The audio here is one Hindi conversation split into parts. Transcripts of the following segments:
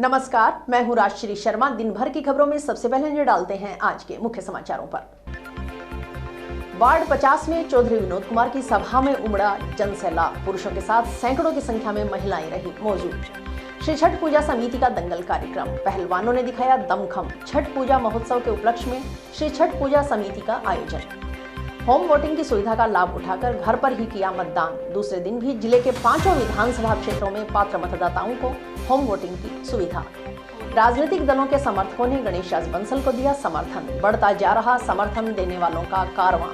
नमस्कार, मैं हूं राजश्री शर्मा। दिन भर की खबरों में सबसे पहले नजर डालते हैं आज के मुख्य समाचारों पर। वार्ड 50 में चौधरी विनोद कुमार की सभा में उमड़ा जनसैलाब। पुरुषों के साथ सैकड़ों की संख्या में महिलाएं रही मौजूद। श्री छठ पूजा समिति का दंगल कार्यक्रम, पहलवानों ने दिखाया दमखम। छठ पूजा महोत्सव के उपलक्ष्य में श्री छठ पूजा समिति का आयोजन। होम वोटिंग की सुविधा का लाभ उठाकर घर पर ही किया मतदान। दूसरे दिन भी जिले के 5 विधानसभा क्षेत्रों में पात्र मतदाताओं को होम वोटिंग की सुविधा। राजनीतिक दलों के समर्थकों ने गणेश राज बंसल को दिया समर्थन। बढ़ता जा रहा समर्थन देने वालों का कारवां।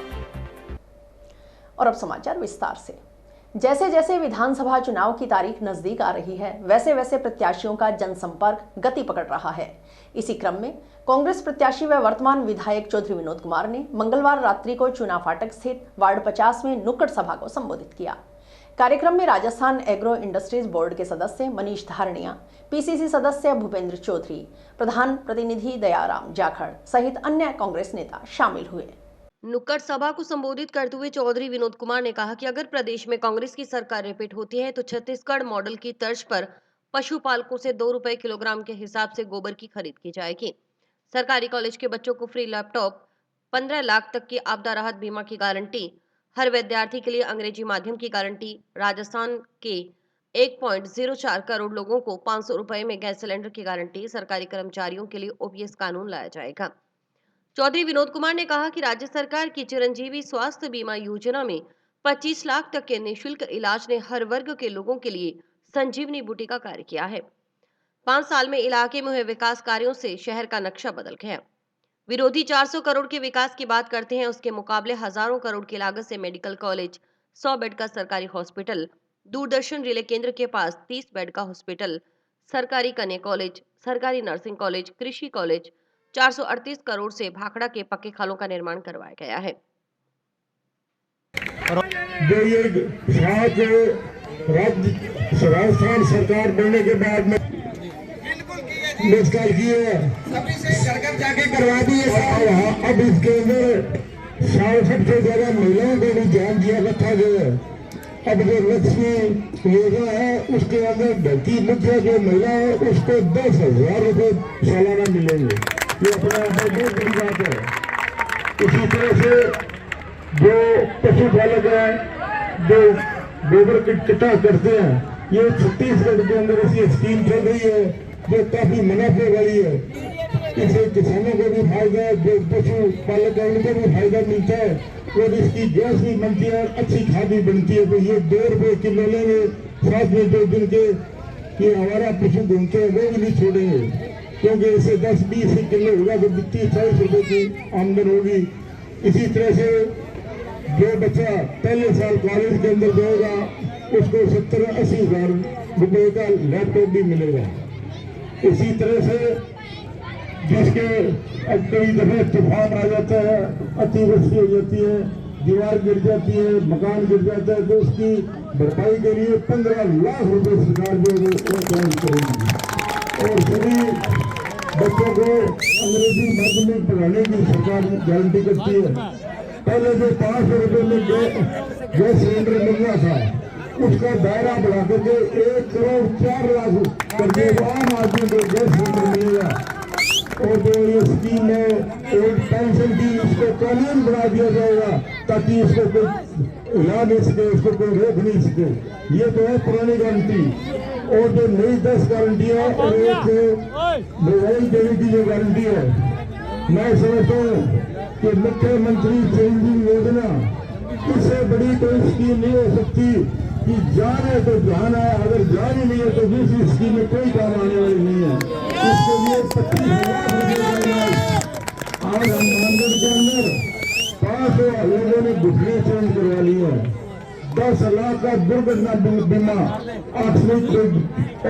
और अब समाचार विस्तार से। जैसे जैसे विधानसभा चुनाव की तारीख नजदीक आ रही है, वैसे वैसे प्रत्याशियों का जनसंपर्क गति पकड़ रहा है। इसी क्रम में कांग्रेस प्रत्याशी व वर्तमान विधायक चौधरी विनोद कुमार ने मंगलवार रात्रि को चुनाव फाटक स्थित वार्ड 50 में नुक्कड़ सभा को संबोधित किया। कार्यक्रम में राजस्थान एग्रो इंडस्ट्रीज बोर्ड के सदस्य मनीष धारणिया, पीसीसी सदस्य भूपेंद्र चौधरी, प्रधान प्रतिनिधि दयाराम जाखड़ सहित अन्य कांग्रेस नेता शामिल हुए। नुक्कड़ सभा को संबोधित करते हुए चौधरी विनोद कुमार ने कहा कि अगर प्रदेश में कांग्रेस की सरकार रिपीट होती है तो छत्तीसगढ़ मॉडल की तर्ज पर पशुपालकों से 2 रुपए किलोग्राम के हिसाब से गोबर की खरीद की जाएगी। सरकारी कॉलेज के बच्चों को फ्री लैपटॉप, 15 लाख तक की आपदा राहत बीमा की गारंटी, हर विद्यार्थी के लिए अंग्रेजी माध्यम की गारंटी, राजस्थान के 1.04 करोड़ लोगों को 500 रुपए में गैस सिलेंडर की गारंटी, सरकारी कर्मचारियों के लिए ओपीएस कानून लाया जाएगा। चौधरी विनोद कुमार ने कहा कि राज्य सरकार की चिरंजीवी स्वास्थ्य बीमा योजना में 25 लाख तक के निःशुल्क इलाज ने हर वर्ग के लोगों के लिए संजीवनी बूटी का कार्य किया है। 5 साल में इलाके में हुए विकास कार्यों से शहर का नक्शा बदल गया। विरोधी 400 करोड़ के विकास की बात करते हैं, उसके मुकाबले हजारों करोड़ की लागत से मेडिकल कॉलेज, 100 बेड का सरकारी हॉस्पिटल, दूरदर्शन रिले केंद्र के पास 30 बेड का हॉस्पिटल, सरकारी कन्या कॉलेज, सरकारी नर्सिंग कॉलेज, कृषि कॉलेज, 438 करोड़ से भाखड़ा के पक्के खालों का निर्माण करवाया गया है। जो ये राजस्थान सरकार बनने के बाद में निष्काल किए सभी से घर जाके करवा दिए। अब इसके अंदर 67 से ज्यादा महिलाओं को भी ध्यान दिया रखा गया है। अब जो लक्ष्मी योजना है उसके अंदर धरती मुखिया जो महिला है उसको 10,000 रुपए सालाना मिलेंगे। ये अपने आप में बहुत बड़ी बात है। इसी तरह से जो पशुपालक है, जो गोबर की इकट्ठा करते हैं, ये छत्तीसगढ़ के अंदर ऐसी स्कीम चल रही है जो काफी मुनाफे वाली है। इससे किसानों को भी फायदा है, जो पशुपालक है उनको भी फायदा मिलता है और इसकी गैस भी बनती है और अच्छी खाद भी बनती है। तो ये 2 रुपए किलो लेंगे, साथ में 2 दिन के ये हमारा पशु घूमते हैं वो भी नहीं छोड़ेंगे, क्योंकि इसे 10-20 किलो होगा तो 30-40 रुपए की आमदन होगी। इसी तरह से जो बच्चा पहले साल कॉलेज के अंदर जाएगा उसको 70-80 हजार रुपए का लैपटॉप भी मिलेगा। इसी तरह से जिसके अब कई दफे तूफान आ जाता है, अतिवृष्टि हो जाती है, दीवार गिर जाती है, मकान गिर जाता है, तो उसकी भरपाई के लिए 15 लाख रुपए सरकार जो है करेगी। और सभी बच्चों को अंग्रेजी माध्यम में पढ़ाने की सरकार गारंटी करती है। पहले जो 500 रुपए में गैस सिलेंडर मिल रहा था उसका दायरा बढ़ा करके 1 करोड़ 4 लाख कर दिए, आम आदमी को गैस सिलेंडर मिलेगा। और जो ये स्कीम है ओल्ड पेंशन की, उसको कानून बना दिया जाएगा ताकि इसको कोई हिला नहीं सके, उसको कोई रोक नहीं सके। ये तो है पुरानी गारंटी। और जो नई 10 गारंटी है और एक मोबाइल देने की जो गारंटी है, मैं समझता हूँ कि मुख्यमंत्री चिरंजीवी योजना इससे बड़ी कोई स्कीम नहीं हो सकती कि जान है तो जान है, अगर जान ही नहीं है तो दूसरी स्कीम में कोई काम आने वाली नहीं है। इसके लिए 25 लाख रुपए आज हम मानगढ़ के अंदर 500 लोगों ने घुटने चेंज करवा ली है। 10 लाख का दुर्घटना बीमा, आकस्मिक कोई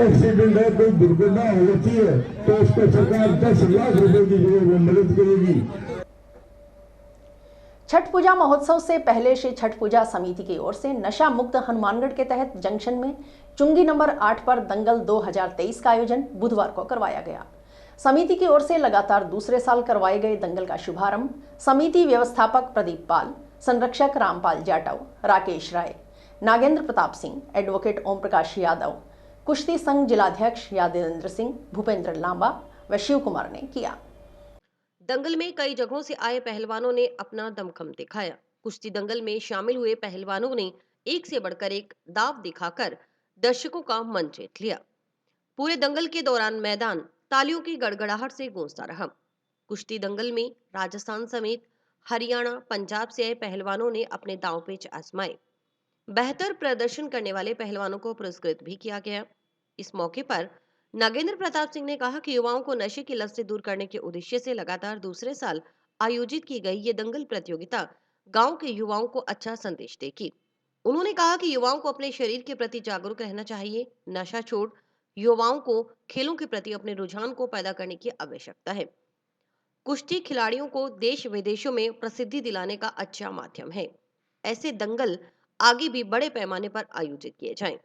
एक्सीडेंट है, कोई दुर्घटना होती है तो उसको सरकार 10 लाख रुपए की जो है मदद करेगी। छठ पूजा महोत्सव से पहले श्री छठ पूजा समिति की ओर से नशा मुक्त हनुमानगढ़ के तहत जंक्शन में चुंगी नंबर 8 पर दंगल 2023 का आयोजन बुधवार को करवाया गया। समिति की ओर से लगातार दूसरे साल करवाए गए दंगल का शुभारंभ समिति व्यवस्थापक प्रदीप पाल, संरक्षक रामपाल जाटव, राकेश राय, नागेंद्र प्रताप सिंह, एडवोकेट ओम प्रकाश यादव, कुश्ती संघ जिलाध्यक्ष यादेंद्र सिंह, भूपेंद्र लांबा व शिव कुमार ने किया। दंगल में कई जगहों से आए पहलवानों ने अपना दमखम दिखाया। कुश्ती दंगल में शामिल हुए पहलवानों ने एक से बढ़कर एक दाव दिखाकर दर्शकों का मन जीत लिया। पूरे दंगल के दौरान मैदान तालियों की गड़गड़ाहट से गूंजता रहा। कुश्ती दंगल में राजस्थान समेत हरियाणा, पंजाब से आए पहलवानों ने अपने दांव पेच आजमाए। बेहतर प्रदर्शन करने वाले पहलवानों को पुरस्कृत भी किया गया। इस मौके पर नागेंद्र प्रताप सिंह ने कहा कि युवाओं को नशे की लत से दूर करने के उद्देश्य से लगातार दूसरे साल आयोजित की गई ये दंगल प्रतियोगिता गांव के युवाओं को अच्छा संदेश देगी। उन्होंने कहा कि युवाओं को अपने शरीर के प्रति जागरूक रहना चाहिए। नशा छोड़ युवाओं को खेलों के प्रति अपने रुझान को पैदा करने की आवश्यकता है। कुश्ती खिलाड़ियों को देश विदेशों में प्रसिद्धि दिलाने का अच्छा माध्यम है। ऐसे दंगल आगे भी बड़े पैमाने पर आयोजित किए जाएं।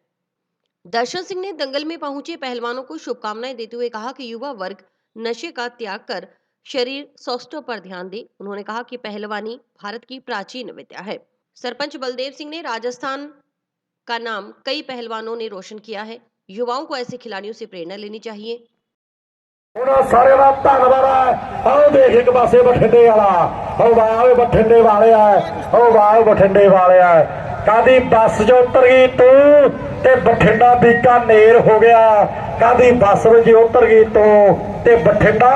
दर्शन सिंह ने दंगल में पहुंचे पहलवानों को शुभकामनाएं देते हुए कहा कि युवा वर्ग नशे का त्याग कर शरीर स्वास्थ्य पर ध्यान दे। उन्होंने कहा कि पहलवानी भारत की प्राचीन विद्या है। सरपंच बलदेव सिंह ने राजस्थान का नाम कई पहलवानों ने रोशन किया है। युवाओं को ऐसे खिलाड़ियों से प्रेरणा लेनी चाहिए। ਉਹਨਾਂ ਸਾਰਿਆਂ ਦਾ ਧੰਨਵਾਦ ਹੈ। ਆਓ ਦੇਖ ਇੱਕ ਪਾਸੇ ਬਠਿੰਡੇ ਵਾਲਾ, ਉਹ ਵਾਹ ਬਠਿੰਡੇ ਵਾਲਿਆ, ਉਹ ਵਾਹ ਬਠਿੰਡੇ ਵਾਲਿਆ। ਕਾਦੀ ਬੱਸ 'ਚ ਉਤਰ ਗਈ ਤੂੰ ਤੇ ਬਠਿੰਡਾ ਬੀਕਾਨੇਰ ਹੋ ਗਿਆ। ਕਾਦੀ ਬੱਸ ਵਿੱਚ ਉਤਰ ਗਈ ਤੂੰ ਤੇ ਬਠਿੰਡਾ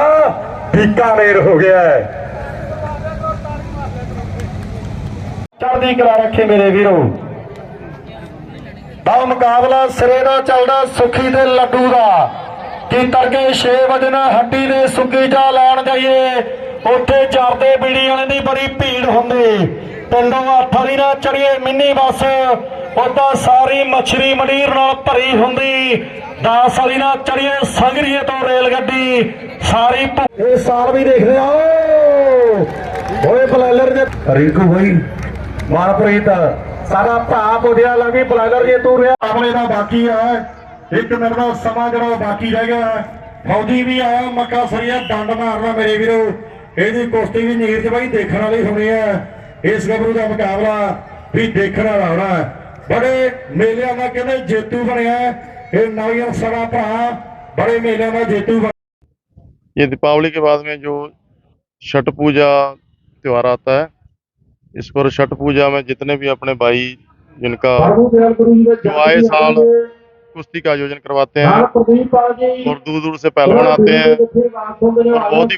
ਬੀਕਾਨੇਰ ਹੋ ਗਿਆ। ਚੜ੍ਹਦੀ ਕਲਾ ਰੱਖੇ ਮੇਰੇ ਵੀਰੋ। ਦਾ ਮੁਕਾਬਲਾ ਸਿਰੇ ਦਾ ਚੱਲਦਾ ਸੁੱਖੀ ਤੇ ਲੱਡੂ ਦਾ कि तड़के 6 वजे ना हड्डी ने सुक्की चाह लैन जाइए। उत्थे चरदे बीड़ी वाले दी बड़ी भीड़ हुंदी। पिंडों 8 वाली ना चढ़िए मिनी बस, उदा सारी मछली मंडीर नाल भरी हुंदी। 10 वाली ना चढ़िए संगरीए तो रेल गड्डी सारी। इस साल भी देखते आओ ओए बलैलर जे रिंकू भाई मानप्रीत सारा भाप उदिया लगी। बलैलर जे तू रहा अगले का बाकी है। एक मिनट का समा जरा बाकी रह गया। फौजी भी आया मक्का सरिया डंड मारना मेरे वीरो। यदि कुश्ती भी नीर च भाई देखने वाली होनी है। इस गबरू का मुकाबला भी देखने वाला होना है। बड़े मेलिया का कहते जेतू बनया ये नौजवान सड़ा भरा बड़े मेलिया का जेतू बन। ये दीपावली के बाद में जो छठ पूजा त्योहार आता है, इस पर छठ पूजा में जितने भी अपने भाई जिनका जो आए साल कुश्ती का आयोजन करवाते हैं और दूर दूर से पहलवान आते हैं और बहुत ही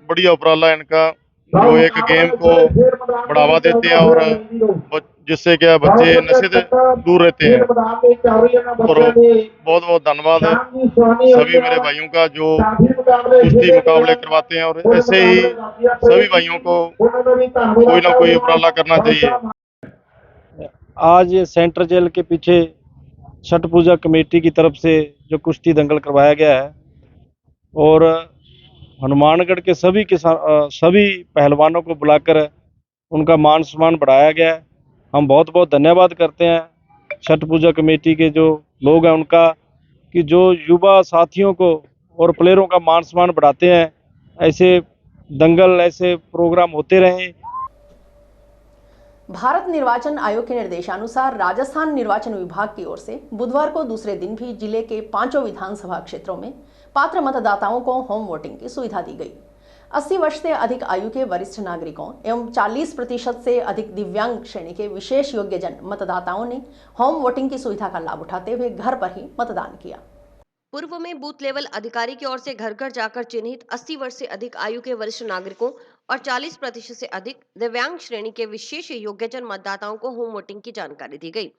बढ़िया उपराला इनका जो एक गेम को बढ़ावा देते हैं और जिससे क्या बच्चे नशे से दूर रहते हैं। और बहुत बहुत धन्यवाद है सभी मेरे भाइयों का जो कुश्ती मुकाबले करवाते हैं और ऐसे ही सभी भाइयों को कोई ना कोई उपराला करना चाहिए। आज सेंट्रल जेल के पीछे छठ पूजा कमेटी की तरफ से जो कुश्ती दंगल करवाया गया है और हनुमानगढ़ के सभी पहलवानों को बुलाकर उनका मान सम्मान बढ़ाया गया है। हम बहुत बहुत धन्यवाद करते हैं छठ पूजा कमेटी के जो लोग हैं उनका, कि जो युवा साथियों को और प्लेयरों का मान सम्मान बढ़ाते हैं। ऐसे दंगल ऐसे प्रोग्राम होते रहें। भारत निर्वाचन आयोग के निर्देशानुसार राजस्थान निर्वाचन विभाग की ओर से बुधवार को दूसरे दिन भी जिले के 5 विधानसभा क्षेत्रों में पात्र मतदाताओं को होम वोटिंग की सुविधा दी गई। 80 वर्ष से अधिक आयु के वरिष्ठ नागरिकों एवं 40% से अधिक दिव्यांग श्रेणी के विशेष योग्यजन मतदाताओं ने होम वोटिंग की सुविधा का लाभ उठाते हुए घर पर ही मतदान किया। पूर्व में बूथ लेवल अधिकारी की ओर से घर घर जाकर चिन्हित 80 वर्ष से अधिक आयु के वरिष्ठ नागरिकों और 40% से अधिक दिव्यांग श्रेणी के विशेष योग्यजन मतदाताओं को होम वोटिंग की जानकारी दी गई।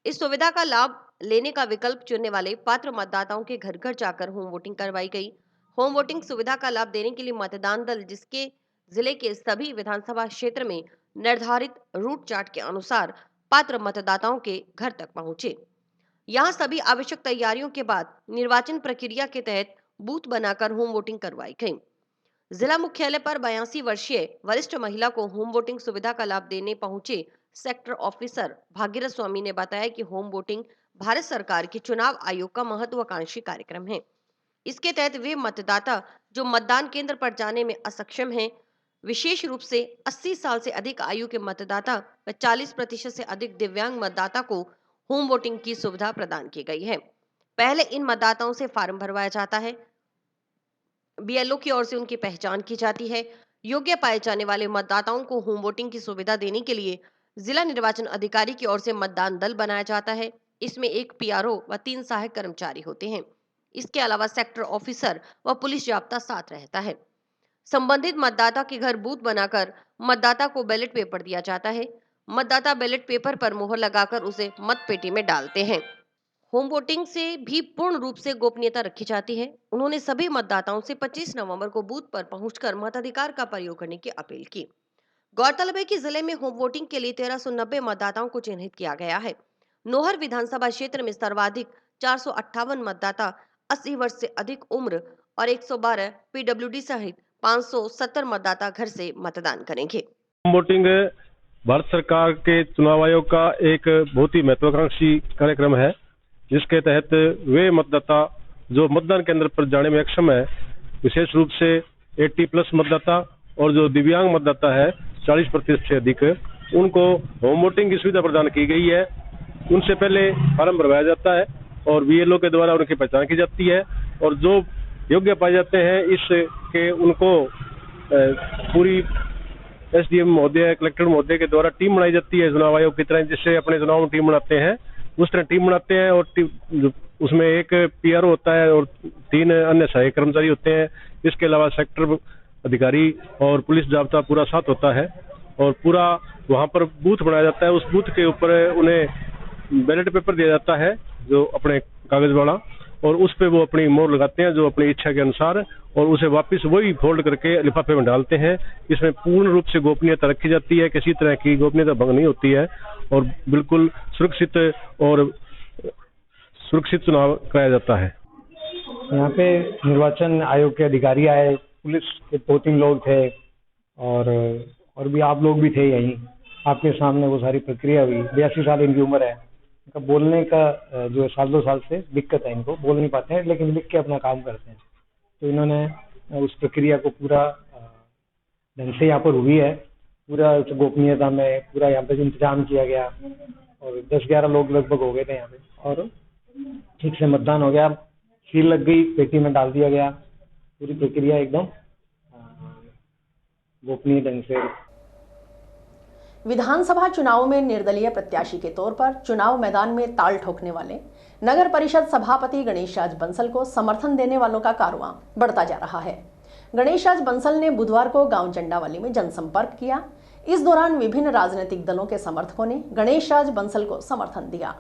इस सुविधा का लाभ लेने का विकल्प चुनने वाले पात्र मतदाताओं के घर घर जाकर होम वोटिंग करवाई गई। होम वोटिंग सुविधा का लाभ देने के लिए मतदान दल जिसके जिले के सभी विधानसभा क्षेत्र में निर्धारित रूट चार्ट के अनुसार पात्र मतदाताओं के घर तक पहुंचे। यहाँ सभी आवश्यक तैयारियों के बाद निर्वाचन प्रक्रिया के तहत बूथ बनाकर होम वोटिंग करवाई गई। जिला मुख्यालय पर 82 वर्षीय वरिष्ठ महिला को होम वोटिंग सुविधा का लाभ देने पहुंचे सेक्टर ऑफिसर भागीरथ स्वामी ने बताया कि होम वोटिंग भारत सरकार की चुनाव आयोग का महत्वाकांक्षी कार्यक्रम है। इसके तहत वे मतदाता जो मतदान केंद्र पर जाने में असक्षम हैं, विशेष रूप से 80 साल से अधिक आयु के मतदाता व 40% से अधिक दिव्यांग मतदाता को होम वोटिंग की सुविधा प्रदान की गई है। पहले इन मतदाताओं से फार्म भरवाया जाता है, बीएलओ की ओर से उनकी पहचान की जाती है। योग्य पाए जाने वाले मतदाताओं को होम वोटिंग की सुविधा देने के लिए जिला निर्वाचन अधिकारी की ओर से मतदान दल बनाया जाता है। इसमें एक पीआरओ व 3 सहायक कर्मचारी होते हैं। इसके अलावा सेक्टर ऑफिसर व पुलिस जाब्ता साथ रहता है। संबंधित मतदाता के घर बूथ बनाकर मतदाता को बैलेट पेपर दिया जाता है। मतदाता बैलेट पेपर पर मोहर लगाकर उसे मत पेटी में डालते हैं। होम वोटिंग से भी पूर्ण रूप से गोपनीयता रखी जाती है। उन्होंने सभी मतदाताओं से 25 नवंबर को बूथ पर पहुंचकर मताधिकार का प्रयोग करने की अपील की। गौरतलब है कि जिले में होम वोटिंग के लिए 1390 मतदाताओं को चिन्हित किया गया है। नोहर विधानसभा क्षेत्र में सर्वाधिक 458 मतदाता 80 वर्ष से अधिक उम्र और 112 पीडब्ल्यूडी सहित 570 मतदाता घर से मतदान करेंगे। वोटिंग भारत सरकार के चुनाव आयोग का एक बहुत ही महत्वाकांक्षी कार्यक्रम है, जिसके तहत वे मतदाता जो मतदान केंद्र पर जाने में अक्षम है, विशेष रूप से 80+ मतदाता और जो दिव्यांग मतदाता है 40% से अधिक, उनको होम वोटिंग की सुविधा प्रदान की गई है। उनसे पहले फार्म भरवाया जाता है और बीएलओ के द्वारा उनकी पहचान की जाती है और जो योग्य पाए जाते हैं इसके उनको पूरी एसडीएम महोदय, कलेक्टर महोदय के द्वारा टीम बनाई जाती है चुनाव आयोग की तरह, जिससे अपने चुनाव में टीम बनाते हैं उस तरह टीम बनाते हैं और उसमें एक पीआरओ होता है और 3 अन्य सहायक कर्मचारी होते हैं। इसके अलावा सेक्टर अधिकारी और पुलिस जाब्ता पूरा साथ होता है और पूरा वहां पर बूथ बनाया जाता है। उस बूथ के ऊपर उन्हें बैलेट पेपर दिया जाता है जो अपने कागज वाला, और उस पे वो अपनी मोहर लगाते हैं जो अपनी इच्छा के अनुसार, और उसे वापस वही फोल्ड करके लिफाफे में डालते हैं। इसमें पूर्ण रूप से गोपनीयता रखी जाती है, किसी तरह की गोपनीयता भंग नहीं होती है और बिल्कुल सुरक्षित चुनाव कराया जाता है। यहाँ पे निर्वाचन आयोग के अधिकारी आए, पुलिस के 2-3 लोग थे और भी आप लोग भी थे यहीं। आपके सामने वो सारी प्रक्रिया हुई। 82 साल इनकी उम्र है। इनका बोलने का जो 1-2 साल से दिक्कत है, इनको बोल नहीं पाते हैं लेकिन लिख के अपना काम करते हैं। तो इन्होंने उस प्रक्रिया को पूरा ढंग से यहाँ पर हुई है, पूरा गोपनीयता में पूरा यहाँ पे इंतजाम किया गया और 10-11 लोग लगभग हो गए थे यहाँ पे और ठीक से मतदान हो गया। सील लग गई, पेटी में डाल दिया गया। पूरी प्रक्रिया एकदम गोपनीय ढंग से। विधानसभा चुनाव में निर्दलीय प्रत्याशी के तौर पर चुनाव मैदान में ताल ठोकने वाले नगर परिषद सभापति गणेश राज बंसल को समर्थन देने वालों का कारवां बढ़ता जा रहा है। गणेश राज बंसल ने बुधवार को गांव चंडावाली में जनसंपर्क किया। इस दौरान विभिन्न राजनीतिक दलों के समर्थकों ने गणेश राज बंसल को समर्थन दिया।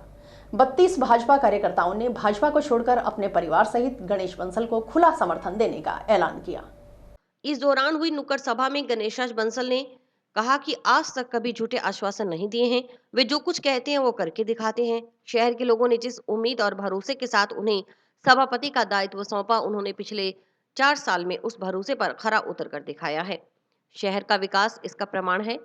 32 भाजपा कार्यकर्ताओं ने भाजपा को छोड़कर अपने परिवार सहित गणेश बंसल को खुला समर्थन देने का ऐलान किया। इस दौरान हुई नुक्कड़ सभा में गणेश राज बंसल ने कहा कि आज तक कभी झूठे आश्वासन नहीं दिए हैं, वे जो कुछ कहते हैं वो करके दिखाते हैं। शहर के लोगों ने जिस उम्मीद और भरोसे के साथ उन्हें सभापति का दायित्व सौंपा, उन्होंने पिछले 4 साल में उस भरोसे पर खरा उतर कर दिखाया है। शहर का विकास इसका प्रमाण है।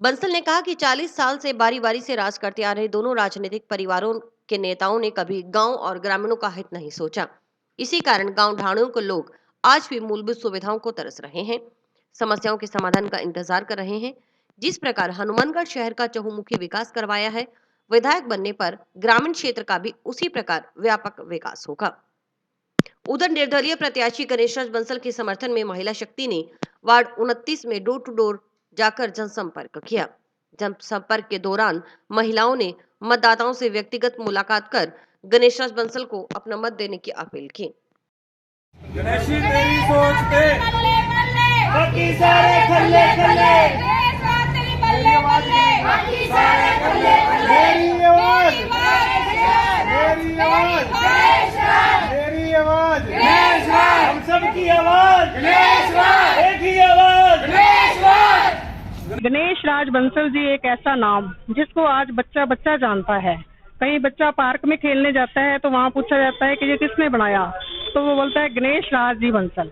बंसल ने कहा कि 40 साल से बारी बारी से राज करते आ रहे दोनों राजनीतिक परिवारों के नेताओं ने कभी गांव और ग्रामीणों का हित नहीं सोचा। इसी कारण गांव ढाणियों के लोग आज भी मूलभूत सुविधाओं को तरस रहे हैं, समस्याओं के समाधान का इंतजार कर रहे हैं। जिस प्रकार हनुमानगढ़ शहर का चहुमुखी विकास करवाया है, विधायक बनने पर ग्रामीण क्षेत्र का भी उसी प्रकार व्यापक विकास होगा। उधर निर्दलीय प्रत्याशी गणेश राज बंसल के समर्थन में महिला शक्ति ने वार्ड 29 में डोर टू डोर जाकर जनसंपर्क किया। जनसंपर्क के दौरान महिलाओं ने मतदाताओं से व्यक्तिगत मुलाकात कर गणेश राज बंसल को अपना मत देने की अपील की। गणेशी तेरी सोच पे बाकी सारे खल्ले खल्ले, मेरी आवाज बाकी सारे खल्ले खल्ले, मेरी आवाज मेरी आवाज मेरी आवाज हम सब की आवाज, एक ही आवाज। गणेश राज बंसल जी एक ऐसा नाम जिसको आज बच्चा बच्चा जानता है। कहीं बच्चा पार्क में खेलने जाता है तो वहाँ पूछा जाता है कि ये किसने बनाया, तो वो बोलता है गणेश राज जी बंसल।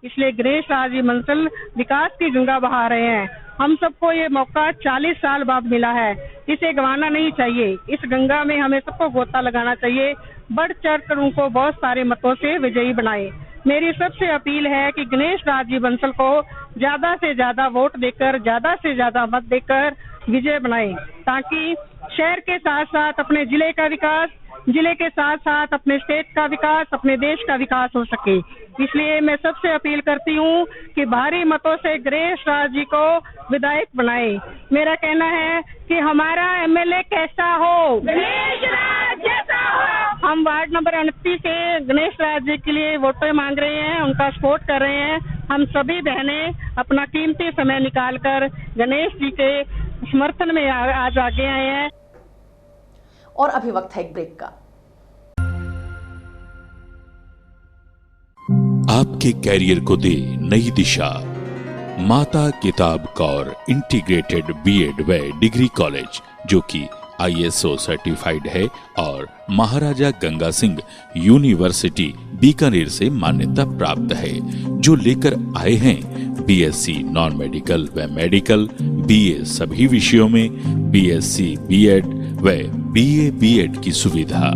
इसलिए गणेश राज जी बंसल विकास की गंगा बहा रहे हैं। हम सबको ये मौका 40 साल बाद मिला है, इसे गंवाना नहीं चाहिए। इस गंगा में हमें सबको गोता लगाना चाहिए, बढ़ चढ़ कर उनको बहुत सारे मतों से विजयी बनाए। मेरी सबसे अपील है कि गणेश राज जी बंसल को ज्यादा से ज्यादा वोट देकर, ज्यादा से ज्यादा मत देकर विजय बनाए, ताकि शहर के साथ साथ अपने जिले का विकास, जिले के साथ साथ अपने स्टेट का विकास, अपने देश का विकास हो सके। इसलिए मैं सबसे अपील करती हूँ कि भारी मतों से गणेश राज जी को विधायक बनाए। मेरा कहना है कि हमारा एमएलए कैसा हो, गणेश राज जैसा हो। हम वार्ड नंबर 29 से गणेश राज जी के लिए वोटें मांग रहे हैं, उनका सपोर्ट कर रहे हैं। हम सभी बहनें अपना कीमती समय निकालकर गणेश जी के समर्थन में आज आगे आए हैं। और अभी वक्त है एक ब्रेक का। आपके कैरियर को दे नई दिशा। माता किताब कौर इंटीग्रेटेड बीएड व डिग्री कॉलेज, जो कि ISO सर्टिफाइड है और महाराजा गंगा सिंह यूनिवर्सिटी बीकानेर से मान्यता प्राप्त है, जो लेकर आए हैं BSc नॉन मेडिकल व मेडिकल, BA सभी विषयों में, BSc बीएड व BA बीएड की सुविधा।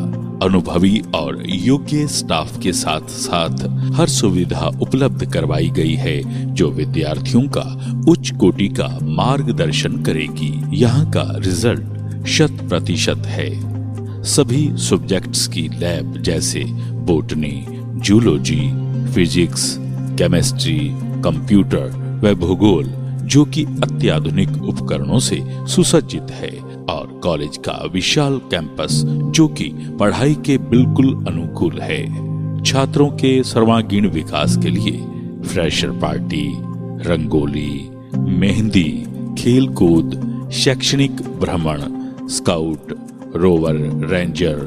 अनुभवी और योग्य स्टाफ के साथ साथ हर सुविधा उपलब्ध करवाई गई है, जो विद्यार्थियों का उच्च कोटि का मार्गदर्शन करेगी। यहाँ का रिजल्ट 100% है। सभी सब्जेक्ट्स की लैब जैसे botany, zoology, physics, chemistry, computer व भूगोल, जो कि अत्याधुनिक उपकरणों से सुसज्जित है, और कॉलेज का विशाल कैंपस, जो कि पढ़ाई के बिल्कुल अनुकूल है। छात्रों के सर्वांगीण विकास के लिए फ्रेशर पार्टी, रंगोली, मेहंदी, खेल कूद, शैक्षणिक भ्रमण, scout, rover, ranger,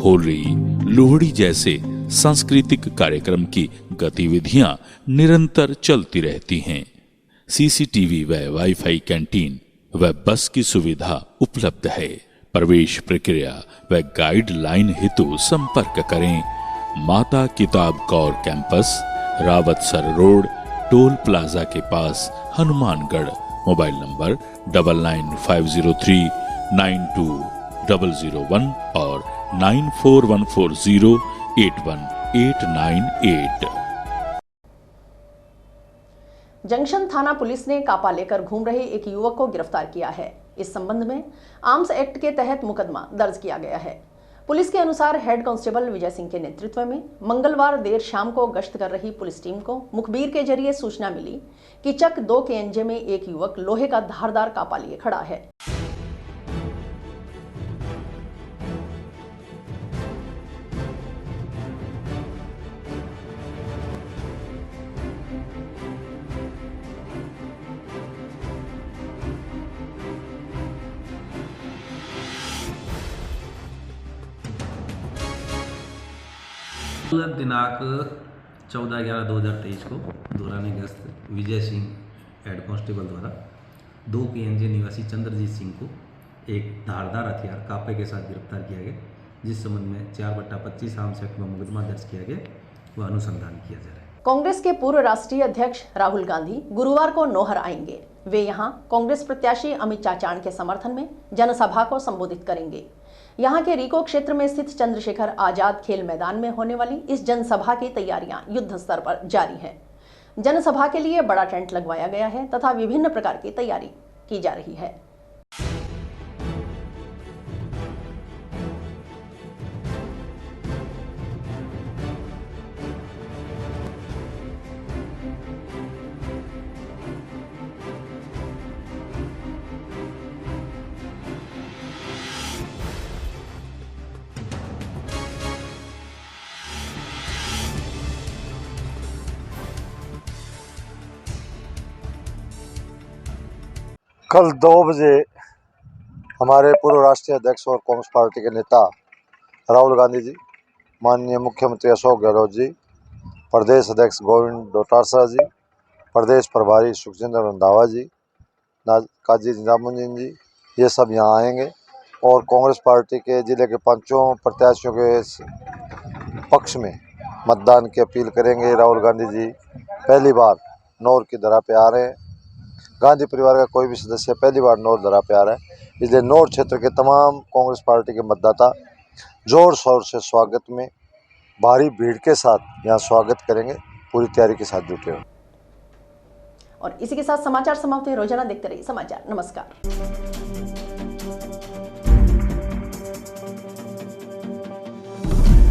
Holi, Lohri जैसे सांस्कृतिक कार्यक्रम की गतिविधियां निरंतर चलती रहती हैं। CCTV व वाईफाई कैंटीन व बस की सुविधा उपलब्ध है। प्रवेश प्रक्रिया व गाइडलाइन हेतु संपर्क करें माता किताब Kaur campus, Rawatsar road, toll plaza के पास, हनुमानगढ़। मोबाइल नंबर 9950392001 और 9414081898। जंक्शन थाना पुलिस ने कापा लेकर घूम रहे एक युवक को गिरफ्तार किया है। इस संबंध में आर्म्स एक्ट के तहत मुकदमा दर्ज किया गया है। पुलिस के अनुसार हेड कांस्टेबल विजय सिंह के नेतृत्व में मंगलवार देर शाम को गश्त कर रही पुलिस टीम को मुखबिर के जरिए सूचना मिली कि चक 2 के एनजे में एक युवक लोहे का धारदार कापा लिए खड़ा है। दिनांक 14/11/2023 को दौरान गश्त विजय सिंह हेड कांस्टेबल द्वारा 2 के एनजे निवासी चंद्रजीत सिंह को एक धारदार हथियार कापे के साथ गिरफ्तार किया गया, जिस संबंध में 4/25 आर्म्स एक्ट में मुकदमा दर्ज किया गया व अनुसंधान किया जा रहा है। कांग्रेस के पूर्व राष्ट्रीय अध्यक्ष राहुल गांधी गुरुवार को नौहर आएंगे। वे यहां कांग्रेस प्रत्याशी अमित चाचाण के समर्थन में जनसभा को संबोधित करेंगे। यहां के रीको क्षेत्र में स्थित चंद्रशेखर आजाद खेल मैदान में होने वाली इस जनसभा की तैयारियां युद्ध स्तर पर जारी हैं। जनसभा के लिए बड़ा टेंट लगवाया गया है तथा विभिन्न प्रकार की तैयारी की जा रही है। कल 2 बजे हमारे पूर्व राष्ट्रीय अध्यक्ष और कांग्रेस पार्टी के नेता राहुल गांधी जी, माननीय मुख्यमंत्री अशोक गहलोत जी, प्रदेश अध्यक्ष गोविंद डोटासरा जी, प्रदेश प्रभारी सुखजिंदर रंधावा जी, काजी निजामुद्दीन जी, ये सब यहाँ आएंगे और कांग्रेस पार्टी के जिले के 5 प्रत्याशियों के पक्ष में मतदान की अपील करेंगे। राहुल गांधी जी पहली बार नौर की धरा पे आ रहे हैं। गांधी परिवार का कोई भी सदस्य पहली बार नौर धरा पे आ रहा है, इसलिए नौर क्षेत्र के तमाम कांग्रेस पार्टी के मतदाता जोर शोर से स्वागत में भारी भीड़ के साथ यहाँ स्वागत करेंगे, पूरी तैयारी के साथ जुटे हुए। और इसी के साथ समाचार समाप्त हुए। रोजाना देखते रहिए समाचार। नमस्कार।